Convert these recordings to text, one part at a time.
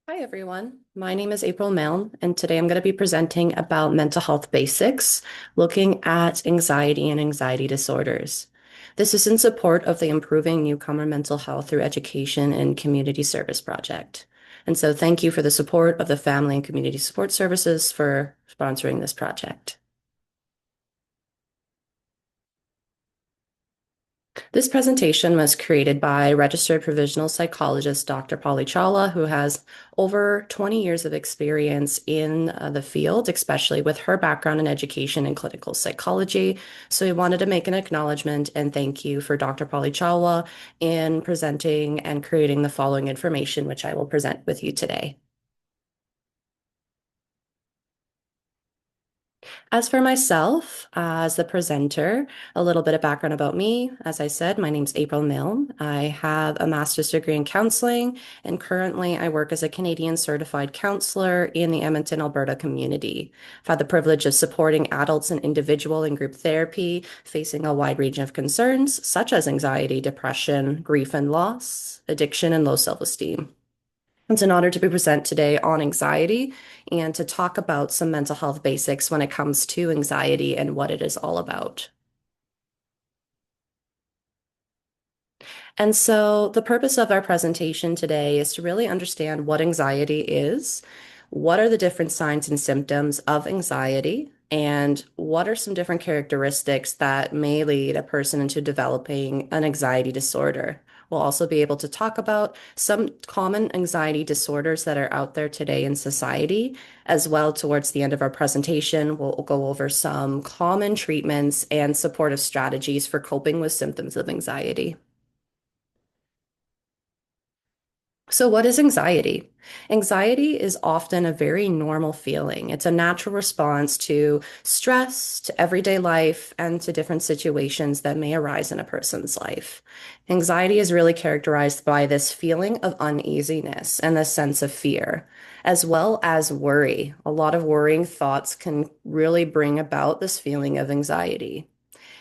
Hi, everyone. My name is April Milne, and today I'm going to be presenting about mental health basics, looking at anxiety and anxiety disorders. This is in support of the Improving Newcomer Mental Health Through Education and Community Service project. And so thank you for the support of the Family and Community Support Services for sponsoring this project. This presentation was created by registered provisional psychologist Dr. Polly Chawla, who has over 20 years of experience in the field, especially with her background in education and clinical psychology. So we wanted to make an acknowledgement and thank you for Dr. Polly Chawla in presenting and creating the following information, which I will present with you today. As for myself, as the presenter, a little bit of background about me. As I said, my name's April Milne. I have a master's degree in counseling, and currently I work as a Canadian certified counselor in the Edmonton, Alberta community. I've had the privilege of supporting adults in individual and group therapy facing a wide range of concerns, such as anxiety, depression, grief and loss, addiction, and low self-esteem. It's an honor to be present today on anxiety and to talk about some mental health basics when it comes to anxiety and what it is all about. And so, the purpose of our presentation today is to really understand what anxiety is, what are the different signs and symptoms of anxiety, and what are some different characteristics that may lead a person into developing an anxiety disorder. We'll also be able to talk about some common anxiety disorders that are out there today in society. As well, towards the end of our presentation, we'll go over some common treatments and supportive strategies for coping with symptoms of anxiety. So, what is anxiety? Anxiety is often a very normal feeling. It's a natural response to stress, to everyday life, and to different situations that may arise in a person's life. Anxiety is really characterized by this feeling of uneasiness and a sense of fear, as well as worry. A lot of worrying thoughts can really bring about this feeling of anxiety.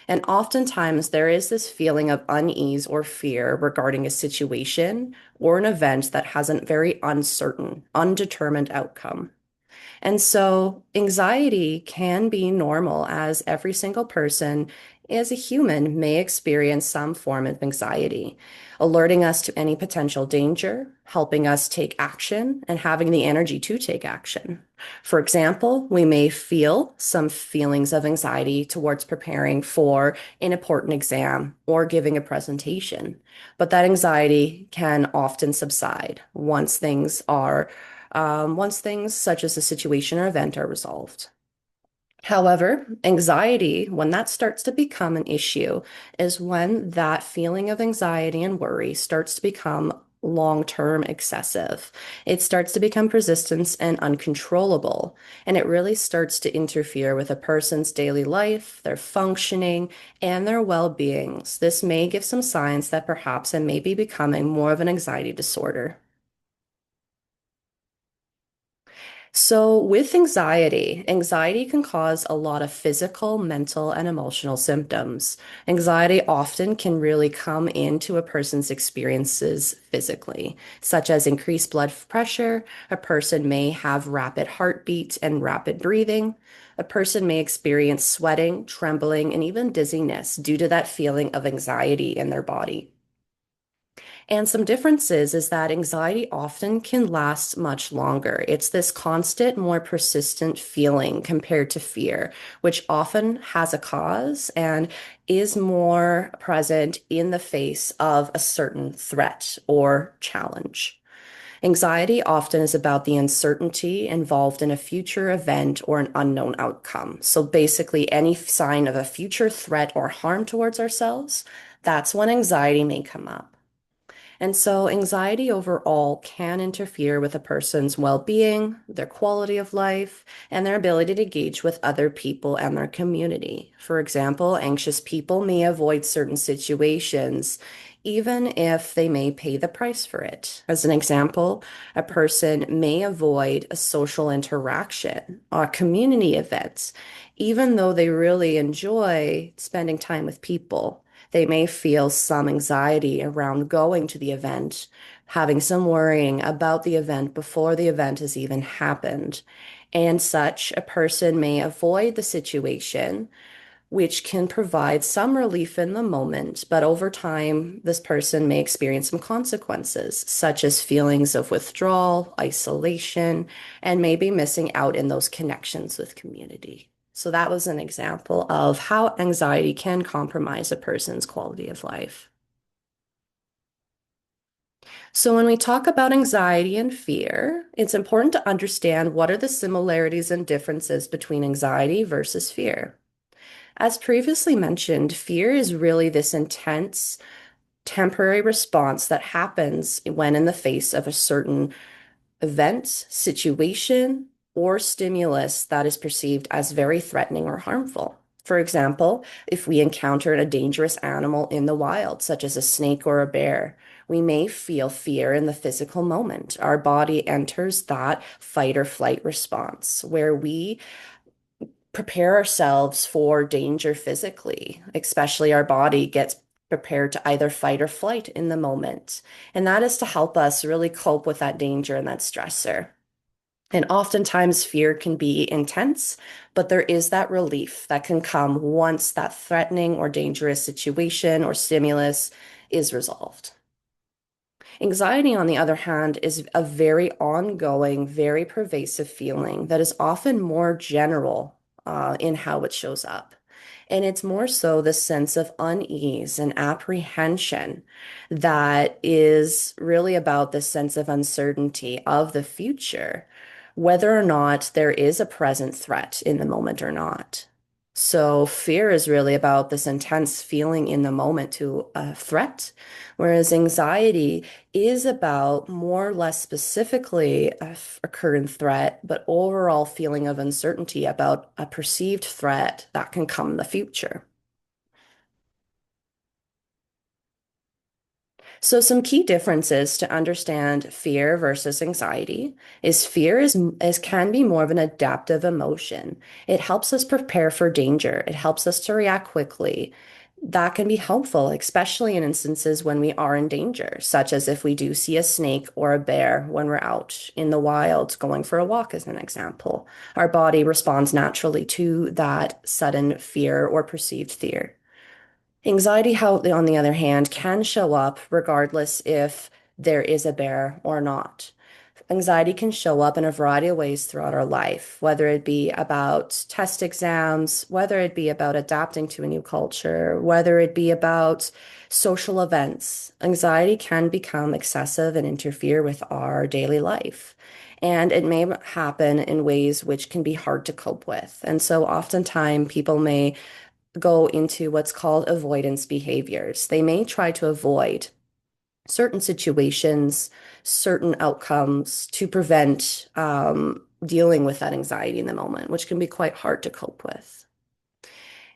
And oftentimes, there is this feeling of unease or fear regarding a situation or an event that has a very uncertain, undetermined outcome. And so, anxiety can be normal as every single person, as a human, may experience some form of anxiety, alerting us to any potential danger, helping us take action, and having the energy to take action. For example, we may feel some feelings of anxiety towards preparing for an important exam or giving a presentation, but that anxiety can often subside once things such as a situation or event are resolved. However, anxiety, when that starts to become an issue, is when that feeling of anxiety and worry starts to become long-term excessive. It starts to become persistent and uncontrollable, and it really starts to interfere with a person's daily life, their functioning, and their well-beings. This may give some signs that perhaps it may be becoming more of an anxiety disorder. So, with anxiety, anxiety can cause a lot of physical, mental, and emotional symptoms. Anxiety often can really come into a person's experiences physically, such as increased blood pressure. A person may have rapid heartbeat and rapid breathing. A person may experience sweating, trembling, and even dizziness due to that feeling of anxiety in their body. And some differences is that anxiety often can last much longer. It's this constant, more persistent feeling compared to fear, which often has a cause and is more present in the face of a certain threat or challenge. Anxiety often is about the uncertainty involved in a future event or an unknown outcome. So basically, any sign of a future threat or harm towards ourselves, that's when anxiety may come up. And so, anxiety overall can interfere with a person's well being, their quality of life, and their ability to engage with other people and their community. For example, anxious people may avoid certain situations, even if they may pay the price for it. As an example, a person may avoid a social interaction or community events, even though they really enjoy spending time with people. They may feel some anxiety around going to the event, having some worrying about the event before the event has even happened. And such, a person may avoid the situation, which can provide some relief in the moment, but over time, this person may experience some consequences, such as feelings of withdrawal, isolation, and maybe missing out in those connections with community. So that was an example of how anxiety can compromise a person's quality of life. So when we talk about anxiety and fear, it's important to understand what are the similarities and differences between anxiety versus fear. As previously mentioned, fear is really this intense temporary response that happens when in the face of a certain event, situation, or stimulus that is perceived as very threatening or harmful. For example, if we encounter a dangerous animal in the wild, such as a snake or a bear, we may feel fear in the physical moment. Our body enters that fight or flight response where we prepare ourselves for danger physically, especially our body gets prepared to either fight or flight in the moment. And that is to help us really cope with that danger and that stressor. And oftentimes fear can be intense, but there is that relief that can come once that threatening or dangerous situation or stimulus is resolved. Anxiety, on the other hand, is a very ongoing, very pervasive feeling that is often more general in how it shows up. And it's more so the sense of unease and apprehension that is really about the sense of uncertainty of the future, whether or not there is a present threat in the moment or not. So, fear is really about this intense feeling in the moment to a threat, whereas anxiety is about more or less specifically a current threat, but overall feeling of uncertainty about a perceived threat that can come in the future. So some key differences to understand fear versus anxiety is fear is can be more of an adaptive emotion. It helps us prepare for danger. It helps us to react quickly. That can be helpful, especially in instances when we are in danger, such as if we do see a snake or a bear when we're out in the wild going for a walk, as an example. Our body responds naturally to that sudden fear or perceived fear. Anxiety, how, on the other hand, can show up regardless if there is a bear or not. Anxiety can show up in a variety of ways throughout our life, whether it be about test exams, whether it be about adapting to a new culture, whether it be about social events. Anxiety can become excessive and interfere with our daily life. And it may happen in ways which can be hard to cope with. And so oftentimes people may go into what's called avoidance behaviors. They may try to avoid certain situations, certain outcomes to prevent dealing with that anxiety in the moment, which can be quite hard to cope with.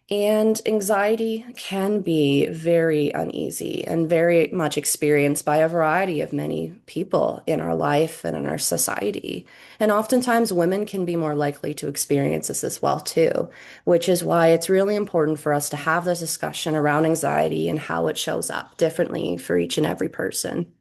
And anxiety can be very uneasy and very much experienced by a variety of many people in our life and in our society. And oftentimes women can be more likely to experience this as well too, which is why it's really important for us to have this discussion around anxiety and how it shows up differently for each and every person.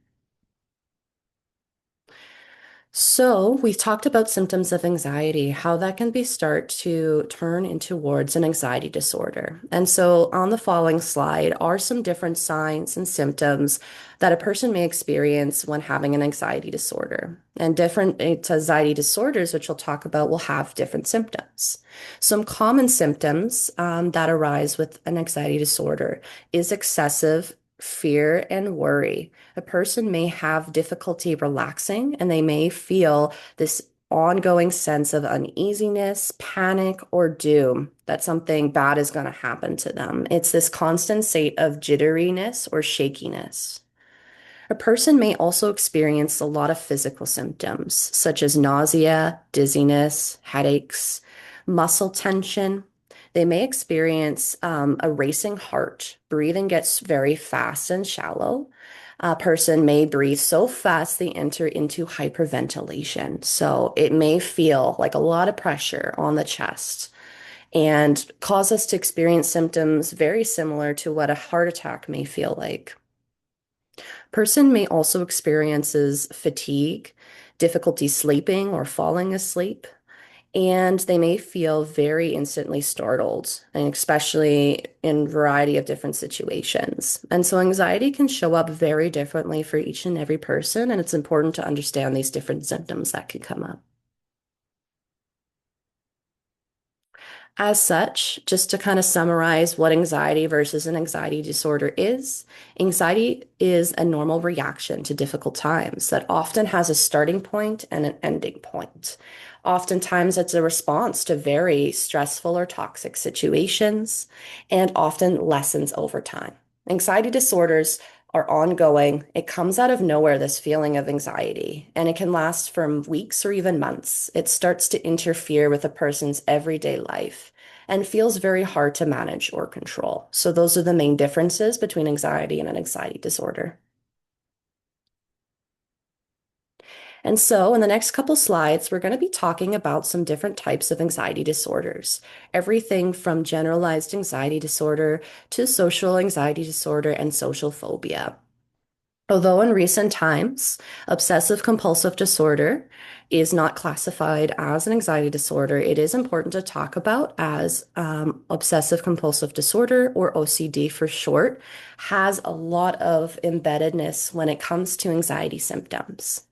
So, we've talked about symptoms of anxiety, how that can be start to turn into towards an anxiety disorder. And so, on the following slide are some different signs and symptoms that a person may experience when having an anxiety disorder. And different anxiety disorders, which we'll talk about, will have different symptoms. Some common symptoms that arise with an anxiety disorder is excessive fear and worry. A person may have difficulty relaxing and they may feel this ongoing sense of uneasiness, panic, or doom that something bad is going to happen to them. It's this constant state of jitteriness or shakiness. A person may also experience a lot of physical symptoms, such as nausea, dizziness, headaches, muscle tension. They may experience a racing heart. Breathing gets very fast and shallow. A person may breathe so fast they enter into hyperventilation. So it may feel like a lot of pressure on the chest. and cause us to experience symptoms very similar to what a heart attack may feel like. Person may also experiences fatigue, difficulty sleeping or falling asleep, and they may feel very instantly startled, and especially in a variety of different situations. And so anxiety can show up very differently for each and every person, and it's important to understand these different symptoms that can come up. As such, just to kind of summarize what anxiety versus an anxiety disorder is, anxiety is a normal reaction to difficult times that often has a starting point and an ending point. Oftentimes, it's a response to very stressful or toxic situations and often lessens over time. Anxiety disorders are ongoing. It comes out of nowhere, this feeling of anxiety, and it can last for weeks or even months. It starts to interfere with a person's everyday life and feels very hard to manage or control. So those are the main differences between anxiety and an anxiety disorder. And so in the next couple slides, we're going to be talking about some different types of anxiety disorders. Everything from generalized anxiety disorder to social anxiety disorder and social phobia. Although in recent times, obsessive compulsive disorder is not classified as an anxiety disorder, it is important to talk about as obsessive compulsive disorder, or OCD for short, has a lot of embeddedness when it comes to anxiety symptoms.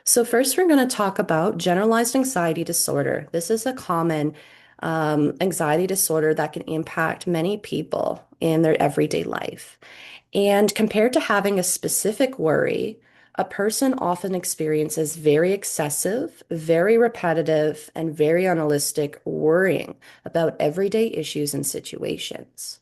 So first, we're going to talk about generalized anxiety disorder. This is a common anxiety disorder that can impact many people in their everyday life. And compared to having a specific worry, a person often experiences very excessive, very repetitive, and very unrealistic worrying about everyday issues and situations.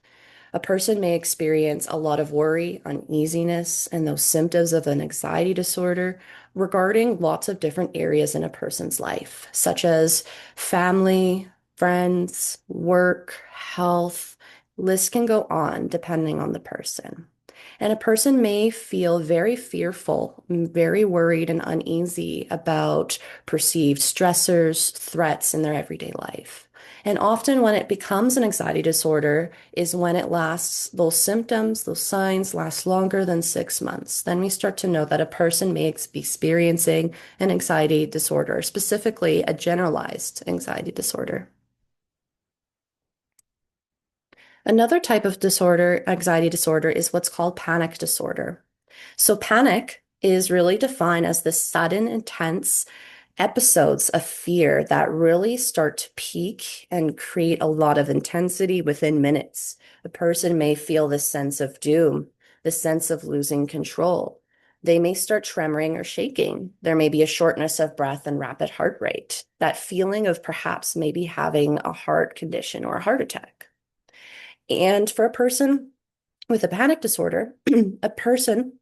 A person may experience a lot of worry, uneasiness, and those symptoms of an anxiety disorder regarding lots of different areas in a person's life, such as family, friends, work, health. List can go on depending on the person. And a person may feel very fearful, very worried and uneasy about perceived stressors, threats in their everyday life. And often when it becomes an anxiety disorder is when it lasts, those symptoms, those signs last longer than 6 months. Then we start to know that a person may be experiencing an anxiety disorder, specifically a generalized anxiety disorder. Another type of disorder, anxiety disorder, is what's called panic disorder. So panic is really defined as the sudden, intense episodes of fear that really start to peak and create a lot of intensity within minutes. A person may feel this sense of doom, the sense of losing control. They may start tremoring or shaking. There may be a shortness of breath and rapid heart rate, that feeling of perhaps maybe having a heart condition or a heart attack. And for a person with a panic disorder, a person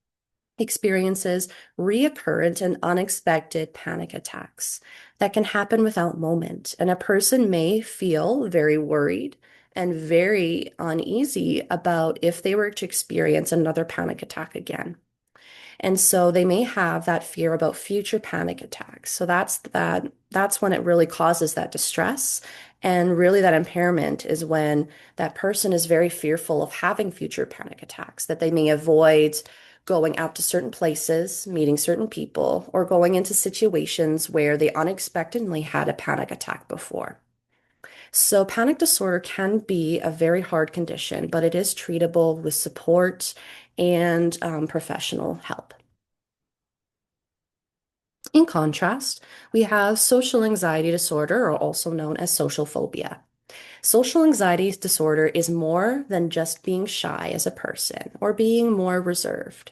experiences reoccurrent and unexpected panic attacks that can happen without moment. And a person may feel very worried and very uneasy about if they were to experience another panic attack again. And so they may have that fear about future panic attacks. So that's when it really causes that distress. And really that impairment is when that person is very fearful of having future panic attacks, that they may avoid going out to certain places, meeting certain people, or going into situations where they unexpectedly had a panic attack before. So panic disorder can be a very hard condition, but it is treatable with support and professional help. In contrast, we have social anxiety disorder, or also known as social phobia. Social anxiety disorder is more than just being shy as a person or being more reserved.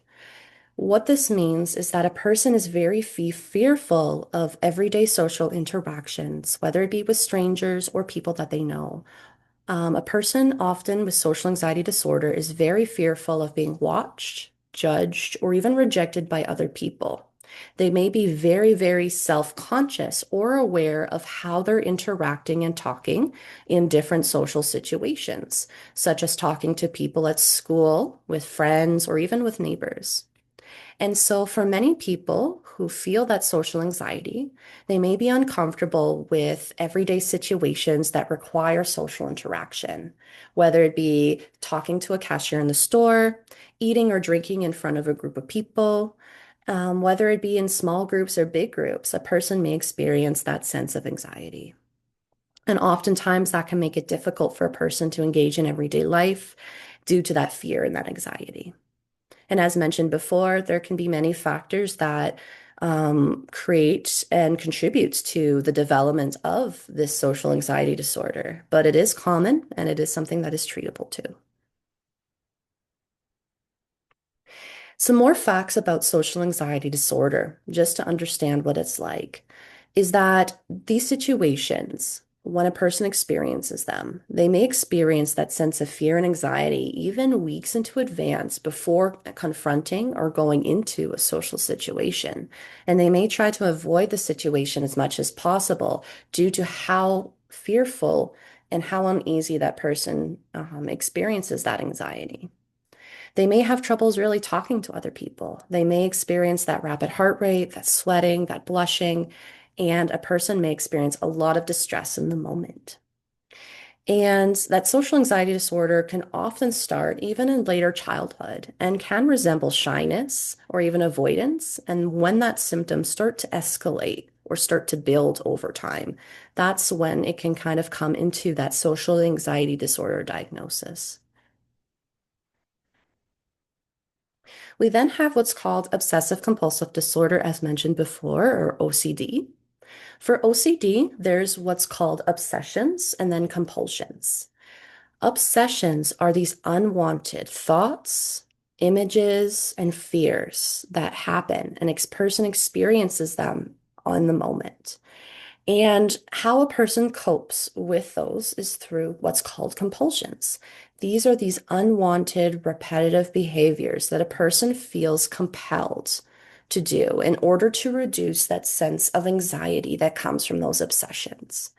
What this means is that a person is very fearful of everyday social interactions, whether it be with strangers or people that they know. A person often with social anxiety disorder is very fearful of being watched, judged, or even rejected by other people. They may be very, very self-conscious or aware of how they're interacting and talking in different social situations, such as talking to people at school, with friends, or even with neighbors. And so for many people who feel that social anxiety, they may be uncomfortable with everyday situations that require social interaction, whether it be talking to a cashier in the store, eating or drinking in front of a group of people, whether it be in small groups or big groups, a person may experience that sense of anxiety. And oftentimes that can make it difficult for a person to engage in everyday life due to that fear and that anxiety. And as mentioned before, there can be many factors that create and contributes to the development of this social anxiety disorder, but it is common and it is something that is treatable too. Some more facts about social anxiety disorder, just to understand what it's like, is that these situations, when a person experiences them, they may experience that sense of fear and anxiety even weeks into advance before confronting or going into a social situation. And they may try to avoid the situation as much as possible due to how fearful and how uneasy that person experiences that anxiety. They may have troubles really talking to other people. They may experience that rapid heart rate, that sweating, that blushing, and a person may experience a lot of distress in the moment. And that social anxiety disorder can often start even in later childhood and can resemble shyness or even avoidance. And when that symptoms start to escalate or start to build over time, that's when it can kind of come into that social anxiety disorder diagnosis. We then have what's called obsessive compulsive disorder, as mentioned before, or OCD. For OCD, there's what's called obsessions and then compulsions. Obsessions are these unwanted thoughts, images, and fears that happen, and a person experiences them on the moment. And how a person copes with those is through what's called compulsions. These are these unwanted, repetitive behaviors that a person feels compelled to do in order to reduce that sense of anxiety that comes from those obsessions.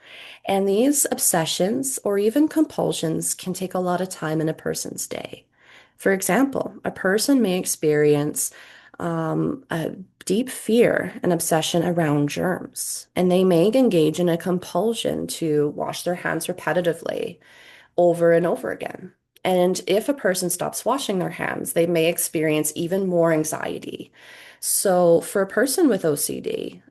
And these obsessions or even compulsions can take a lot of time in a person's day. For example, a person may experience a deep fear and obsession around germs, and they may engage in a compulsion to wash their hands repetitively over and over again. And if a person stops washing their hands, they may experience even more anxiety. So, for a person with OCD,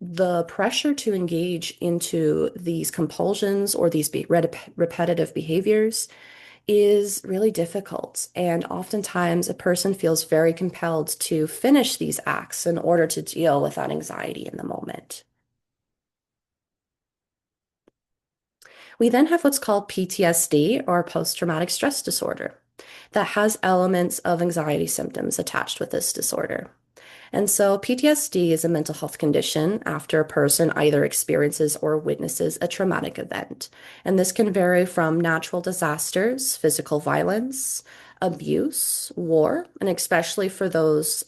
the pressure to engage into these compulsions or these repetitive behaviors is really difficult. And oftentimes, a person feels very compelled to finish these acts in order to deal with that anxiety in the moment. We then have what's called PTSD or post-traumatic stress disorder that has elements of anxiety symptoms attached with this disorder. And so PTSD is a mental health condition after a person either experiences or witnesses a traumatic event. And this can vary from natural disasters, physical violence, abuse, war, and especially for those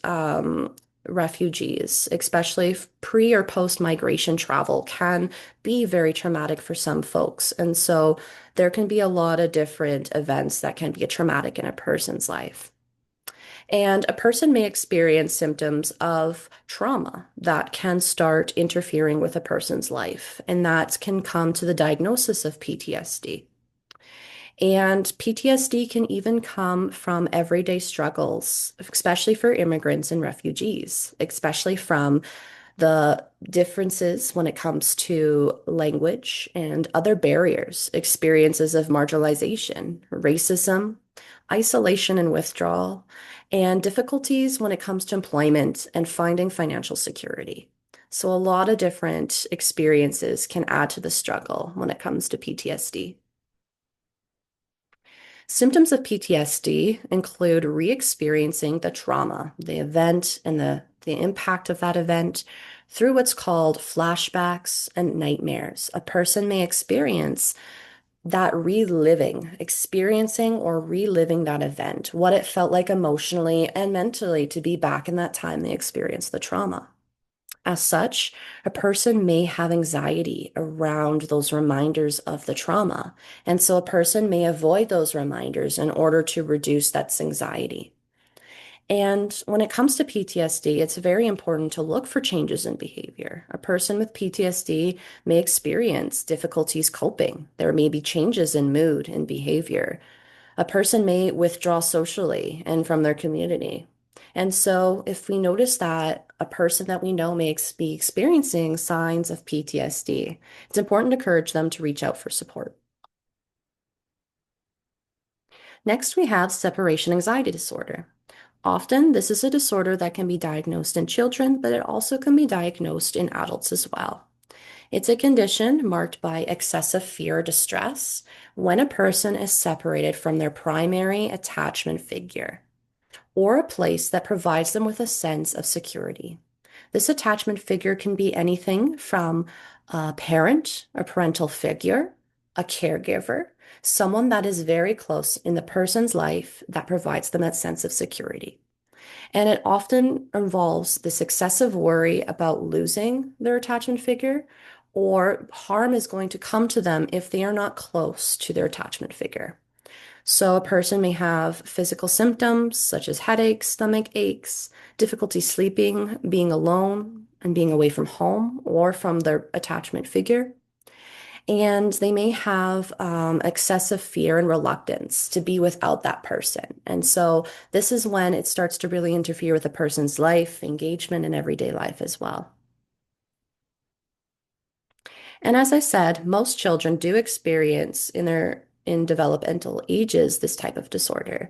refugees, especially pre or post migration travel can be very traumatic for some folks. And so there can be a lot of different events that can be traumatic in a person's life. And a person may experience symptoms of trauma that can start interfering with a person's life, and that can come to the diagnosis of PTSD. And PTSD can even come from everyday struggles, especially for immigrants and refugees, especially from the differences when it comes to language and other barriers, experiences of marginalization, racism, isolation and withdrawal, and difficulties when it comes to employment and finding financial security. So, a lot of different experiences can add to the struggle when it comes to PTSD. Symptoms of PTSD include re-experiencing the trauma, the event, and the impact of that event through what's called flashbacks and nightmares. A person may experience that reliving, experiencing or reliving that event, what it felt like emotionally and mentally to be back in that time they experienced the trauma. As such, a person may have anxiety around those reminders of the trauma. And so a person may avoid those reminders in order to reduce that anxiety. And when it comes to PTSD, it's very important to look for changes in behavior. A person with PTSD may experience difficulties coping. There may be changes in mood and behavior. A person may withdraw socially and from their community. And so, if we notice that a person that we know may be experiencing signs of PTSD, it's important to encourage them to reach out for support. Next, we have separation anxiety disorder. Often, this is a disorder that can be diagnosed in children, but it also can be diagnosed in adults as well. It's a condition marked by excessive fear or distress when a person is separated from their primary attachment figure or a place that provides them with a sense of security. This attachment figure can be anything from a parent, a parental figure, a caregiver, someone that is very close in the person's life that provides them that sense of security. And it often involves this excessive worry about losing their attachment figure, or harm is going to come to them if they are not close to their attachment figure. So a person may have physical symptoms such as headaches, stomach aches, difficulty sleeping, being alone, and being away from home or from their attachment figure. And they may have excessive fear and reluctance to be without that person. And so this is when it starts to really interfere with a person's life, engagement, and everyday life as well. And as I said, most children do experience in developmental ages this type of disorder,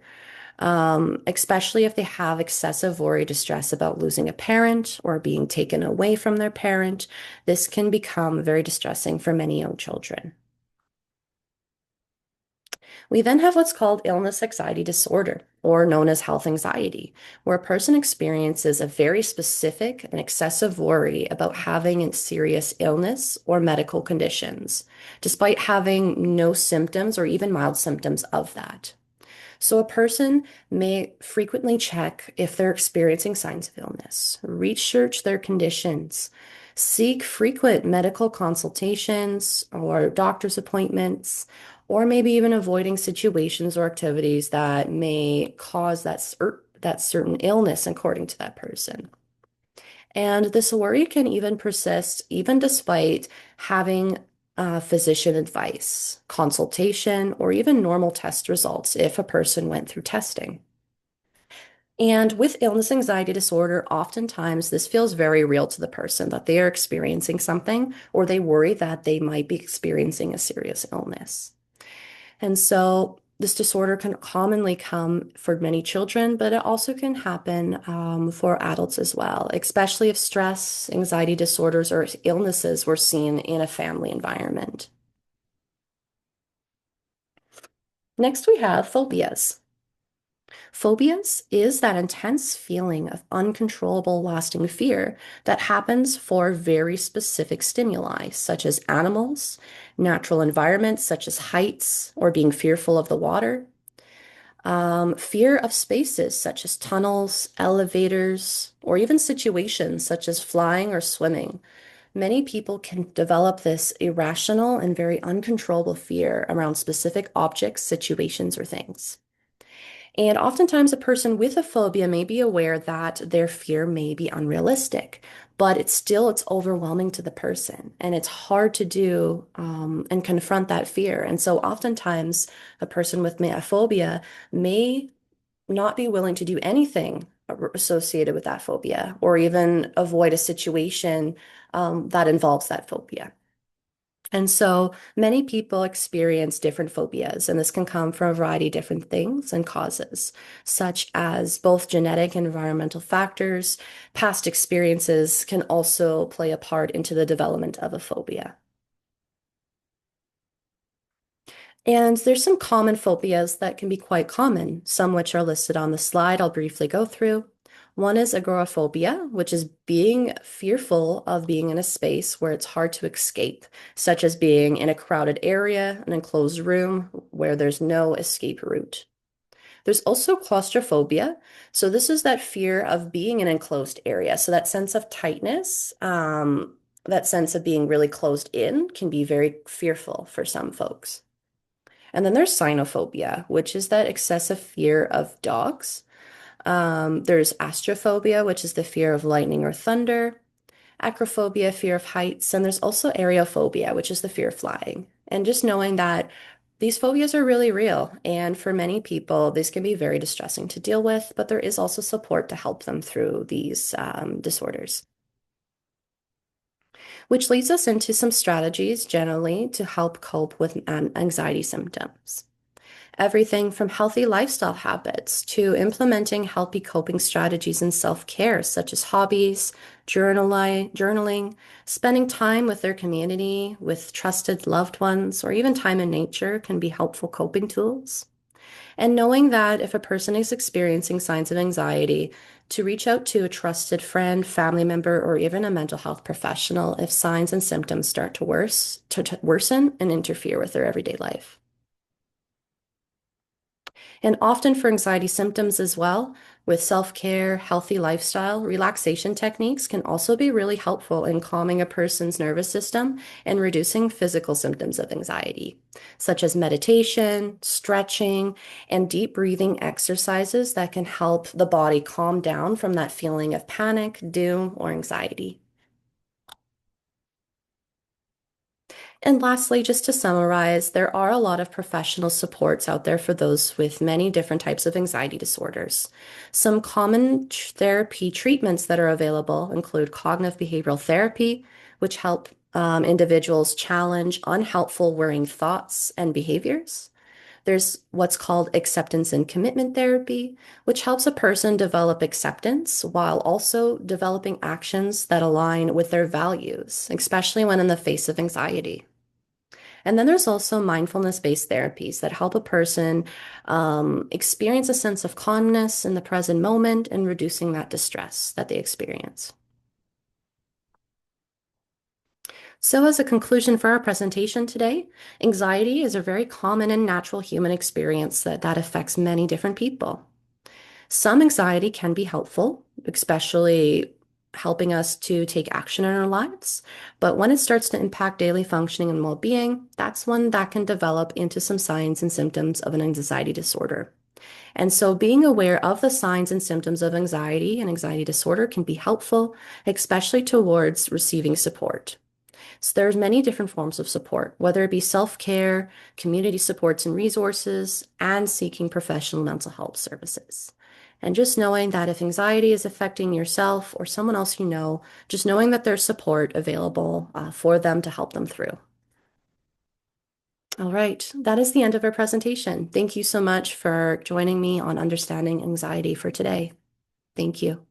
especially if they have excessive worry, distress about losing a parent or being taken away from their parent. This can become very distressing for many young children. We then have what's called illness anxiety disorder, or known as health anxiety, where a person experiences a very specific and excessive worry about having a serious illness or medical conditions, despite having no symptoms or even mild symptoms of that. So a person may frequently check if they're experiencing signs of illness, research their conditions, seek frequent medical consultations or doctor's appointments, or maybe even avoiding situations or activities that may cause that certain illness according to that person. And this worry can even persist even despite having physician advice, consultation, or even normal test results if a person went through testing. And with illness anxiety disorder, oftentimes this feels very real to the person that they are experiencing something or they worry that they might be experiencing a serious illness. And so this disorder can commonly come for many children, but it also can happen for adults as well, especially if stress, anxiety disorders, or illnesses were seen in a family environment. Next, we have phobias. Phobias is that intense feeling of uncontrollable, lasting fear that happens for very specific stimuli, such as animals, natural environments, such as heights, or being fearful of the water. Fear of spaces such as tunnels, elevators, or even situations such as flying or swimming. Many people can develop this irrational and very uncontrollable fear around specific objects, situations, or things. And oftentimes, a person with a phobia may be aware that their fear may be unrealistic, but it's overwhelming to the person, and it's hard to do and confront that fear. And so, oftentimes, a person with a phobia may not be willing to do anything associated with that phobia, or even avoid a situation that involves that phobia. And so many people experience different phobias, and this can come from a variety of different things and causes, such as both genetic and environmental factors. Past experiences can also play a part into the development of a phobia. And there's some common phobias that can be quite common, some which are listed on the slide I'll briefly go through. One is agoraphobia, which is being fearful of being in a space where it's hard to escape, such as being in a crowded area, an enclosed room where there's no escape route. There's also claustrophobia. So this is that fear of being in an enclosed area. So that sense of tightness, that sense of being really closed in can be very fearful for some folks. And then there's cynophobia, which is that excessive fear of dogs. There's astrophobia, which is the fear of lightning or thunder, acrophobia, fear of heights, and there's also aerophobia, which is the fear of flying. And just knowing that these phobias are really real, and for many people, this can be very distressing to deal with, but there is also support to help them through these disorders. Which leads us into some strategies generally to help cope with anxiety symptoms. Everything from healthy lifestyle habits to implementing healthy coping strategies and self-care, such as hobbies, journaling, spending time with their community, with trusted loved ones, or even time in nature can be helpful coping tools. And knowing that if a person is experiencing signs of anxiety, to reach out to a trusted friend, family member, or even a mental health professional if signs and symptoms start to worsen and interfere with their everyday life. And often for anxiety symptoms as well, with self-care, healthy lifestyle, relaxation techniques can also be really helpful in calming a person's nervous system and reducing physical symptoms of anxiety, such as meditation, stretching, and deep breathing exercises that can help the body calm down from that feeling of panic, doom, or anxiety. And lastly, just to summarize, there are a lot of professional supports out there for those with many different types of anxiety disorders. Some common therapy treatments that are available include cognitive behavioral therapy, which help individuals challenge unhelpful worrying thoughts and behaviors. There's what's called acceptance and commitment therapy, which helps a person develop acceptance while also developing actions that align with their values, especially when in the face of anxiety. And then there's also mindfulness-based therapies that help a person experience a sense of calmness in the present moment and reducing that distress that they experience. So, as a conclusion for our presentation today, anxiety is a very common and natural human experience that affects many different people. Some anxiety can be helpful, especially helping us to take action in our lives. But when it starts to impact daily functioning and well-being, that's when that can develop into some signs and symptoms of an anxiety disorder. And so being aware of the signs and symptoms of anxiety and anxiety disorder can be helpful, especially towards receiving support. So there's many different forms of support, whether it be self-care, community supports and resources, and seeking professional mental health services. And just knowing that if anxiety is affecting yourself or someone else you know, just knowing that there's support available for them to help them through. All right, that is the end of our presentation. Thank you so much for joining me on understanding anxiety for today. Thank you.